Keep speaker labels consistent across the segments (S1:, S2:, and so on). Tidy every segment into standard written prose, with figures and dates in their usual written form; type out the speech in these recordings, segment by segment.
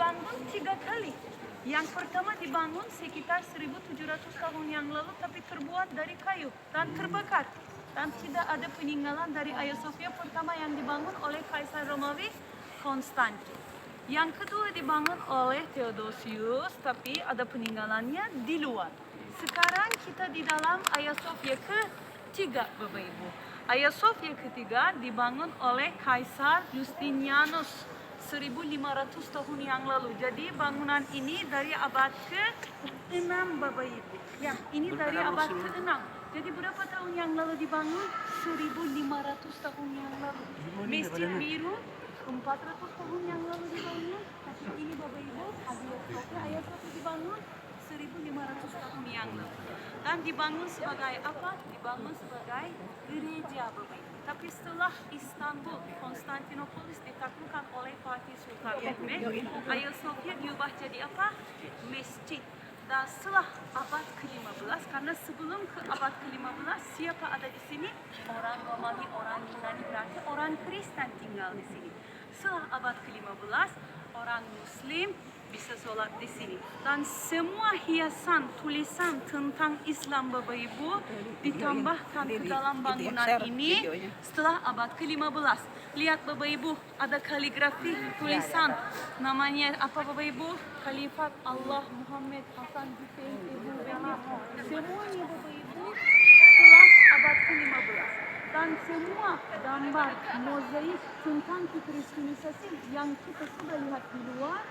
S1: dibangun 3 kali. Yang pertama dibangun sekitar 1700 tahun yang lalu, tapi terbuat dari kayu dan terbakar. Dan tidak ada peninggalan dari Hagia Sophia pertama yang dibangun oleh Kaisar Romawi Konstantin. Yang kedua dibangun oleh Theodosius, tapi ada peninggalannya di luar. Sekarang kita di dalam Hagia Sophia ketiga, Bapak Ibu. Hagia Sophia ketiga dibangun oleh Kaisar Justinianus 1500 tahun yang lalu. Jadi bangunan ini dari abad ke-6, Bapak Ibu. Ya, ini dari abad ke-6. Jadi berapa tahun yang lalu dibangun? 1500 tahun yang lalu. Masjid Biru 400 tahun yang lalu dibangun. Tapi ini Bapak Ibu, Hagia Sophia dibangun 1500 tahun yang lalu. Dan dibangun sebagai apa? Dibangun sebagai gereja, Bapak Ibu. Tapi setelah Istanbul, Konstantinopolis ditaklukkan oleh Fatih Sultan Mehmed, Hagia Sophia diubah jadi apa? Masjid. Dan setelah abad ke-15, karena sebelum ke abad ke-15, siapa ada di sini? Orang Romawi, orang Yunani, berarti orang Kristen tinggal di sini. Setelah abad ke-15, orang Muslim bisa sholat di sini. Dan semua hiasan, tulisan tentang Islam, Bapak Ibu, ditambahkan ke dalam bangunan ini setelah abad ke-15. Lihat Bapak Ibu, ada kaligrafi tulisan. Namanya apa Bapak Ibu? Khalifat Allah Muhammad Hasan Hussein Ibu Beni. Semuanya Bapak Ibu setelah abad ke-15. Dan semua gambar mozaik tentang kekristenisasi yang kita sudah lihat di luar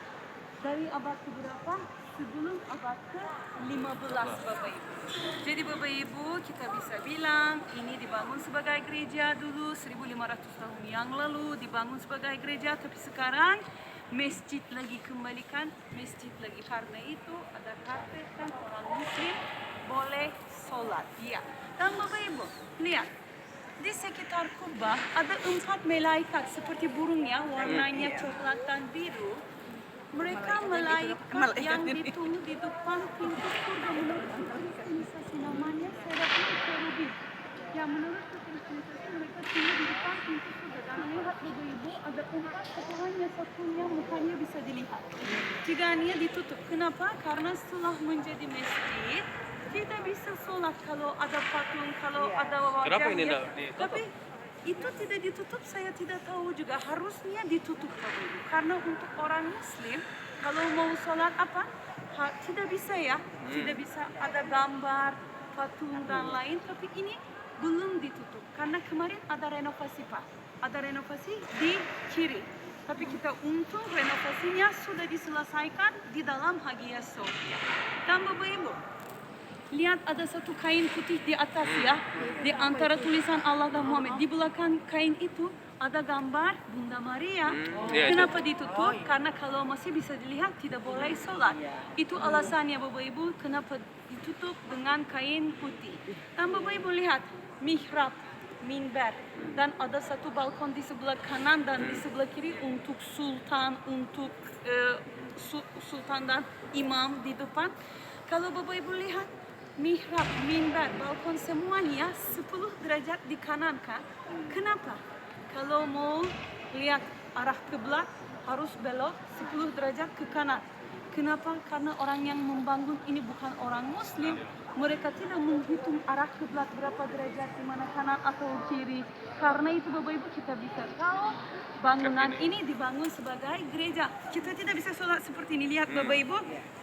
S1: dari abad ke-berapa? Sebelum abad ke-15, Bapak Ibu. Jadi Bapak Ibu, kita bisa bilang ini dibangun sebagai gereja dulu 1500 tahun yang lalu, dibangun sebagai gereja, tapi sekarang masjid lagi, kembalikan masjid lagi. Karena itu ada karpet dan orang Muslim boleh sholat. Ya. Dan Bapak Ibu, lihat. Di sekitar kubah ada 4 malaikat seperti burungnya, warnanya coklat dan biru. Mereka malaikat yang ditunggu di depan pintu surga menurut kekristenisasi, namanya Serafim Cherubim. Yang menurut kekristenisasi mereka tunggu di depan pintu surga. Dan lihat Bapak Ibu, ada 4 kepalanya, satunya mukanya bisa dilihat. Tiganya ditutup. Kenapa? Karena setelah menjadi masjid tidak bisa sholat kalau ada patung, kalau ada wajahnya.
S2: Kenapa ini tidak ditutup?
S1: Tapi itu tidak ditutup, saya tidak tahu juga. Harusnya ditutup Bapak Ibu. Karena untuk orang Muslim, kalau mau sholat apa? Tidak bisa ya. Tidak bisa ada gambar, patung dan lain. Tapi ini belum ditutup. Karena kemarin ada renovasi Pak. Ada renovasi di kiri. Tapi kita untung renovasinya sudah diselesaikan di dalam Hagia Sophia. Dan Bapak Ibu, lihat ada satu kain putih di atas ya, di antara tulisan Allah dan Muhammad. Di belakang kain itu ada gambar Bunda Maria. Kenapa ditutup? Karena kalau masih bisa dilihat tidak boleh sholat. Itu alasannya Bapak Ibu kenapa ditutup dengan kain putih. Dan Bapak Ibu lihat mihrab, minbar, dan ada satu balkon di sebelah kanan dan di sebelah kiri untuk sultan, untuk sultan dan imam di depan. Kalau Bapak Ibu lihat mihrab, minbar, balkon semuanya 10 derajat di kanan kan? Kenapa? Kalau mau lihat arah kiblat harus belok 10 derajat ke kanan. Kenapa? Karena orang yang membangun ini bukan orang Muslim. Mereka tidak menghitung arah kiblat berapa derajat di mana kanan atau kiri. Karena itu Bapak Ibu kita bisa tahu bangunan ini dibangun sebagai gereja. Kita tidak bisa sholat seperti ini. Lihat Bapak Ibu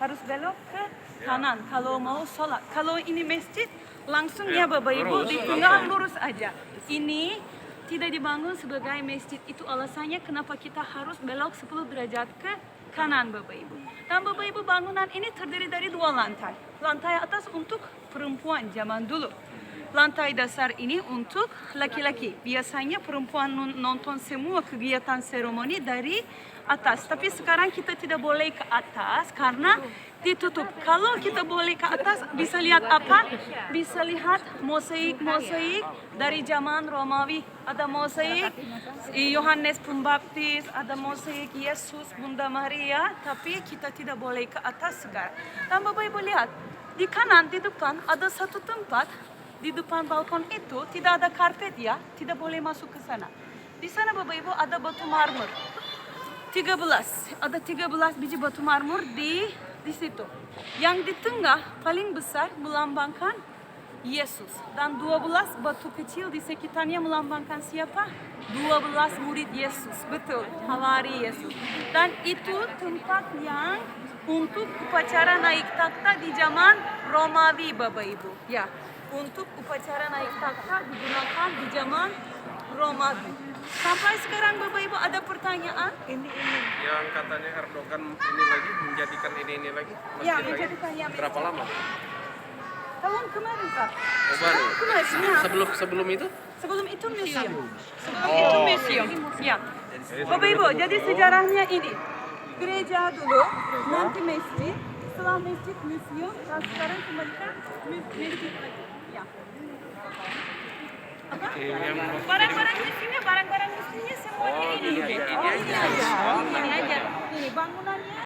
S1: harus belok ke kanan kalau mau sholat. Kalau ini masjid langsung ya Bapak Ibu tinggal lurus aja. Ini tidak dibangun sebagai masjid. Itu alasannya kenapa kita harus belok 10 derajat ke kanan Bapak Ibu. Dan Bapak Ibu bangunan ini terdiri dari 2 lantai. Lantai atas untuk perempuan zaman dulu. Lantai dasar ini untuk laki-laki. Biasanya perempuan nonton semua kegiatan seremoni dari atas. Tapi sekarang kita tidak boleh ke atas karena ditutup. Kalau kita boleh ke atas bisa lihat apa? Bisa lihat mosaik dari zaman Romawi. Ada mosaik Yohanes Pembaptis, ada mosaik Yesus, Bunda Maria. Tapi kita tidak boleh ke atas sekarang. Dan Bapak Ibu lihat di kanan, di depan ada satu tempat. Di depan balkon itu tidak ada karpet ya, tidak boleh masuk ke sana. Di sana Bapak Ibu ada batu marmer. Ada 13 biji batu marmur di situ. Yang di tengah paling besar melambangkan Yesus dan 12 batu kecil di sekitarnya melambangkan siapa? 12 murid Yesus, betul, hawari Yesus. Dan itu tempat yang untuk upacara naik takhta di zaman Romawi, Bapak Ibu. Ya, untuk upacara naik takhta digunakan di zaman Romawi. Sampai sekarang Bapak Ibu ada pertanyaan? Ini.
S2: Yang katanya Erdogan ini lagi menjadikan ini lagi.
S1: Ya,
S2: masjid lagi.
S1: menjadikan ya.
S2: Berapa lama?
S1: Tahun kemarin, Pak.
S2: Oh, baru.
S1: Tahun kemarin, ya.
S2: Sebelum itu?
S1: Sebelum itu museum. Itu museum. Ya. Bapak Ibu, jadi sejarahnya ini. Gereja dulu, nanti masjid, setelah masjid museum, dan sekarang kembalikan masjid lagi. Ya. Apa? Barang-barang misinya semuanya ini. Oh, ini aja. Ini bangunannya.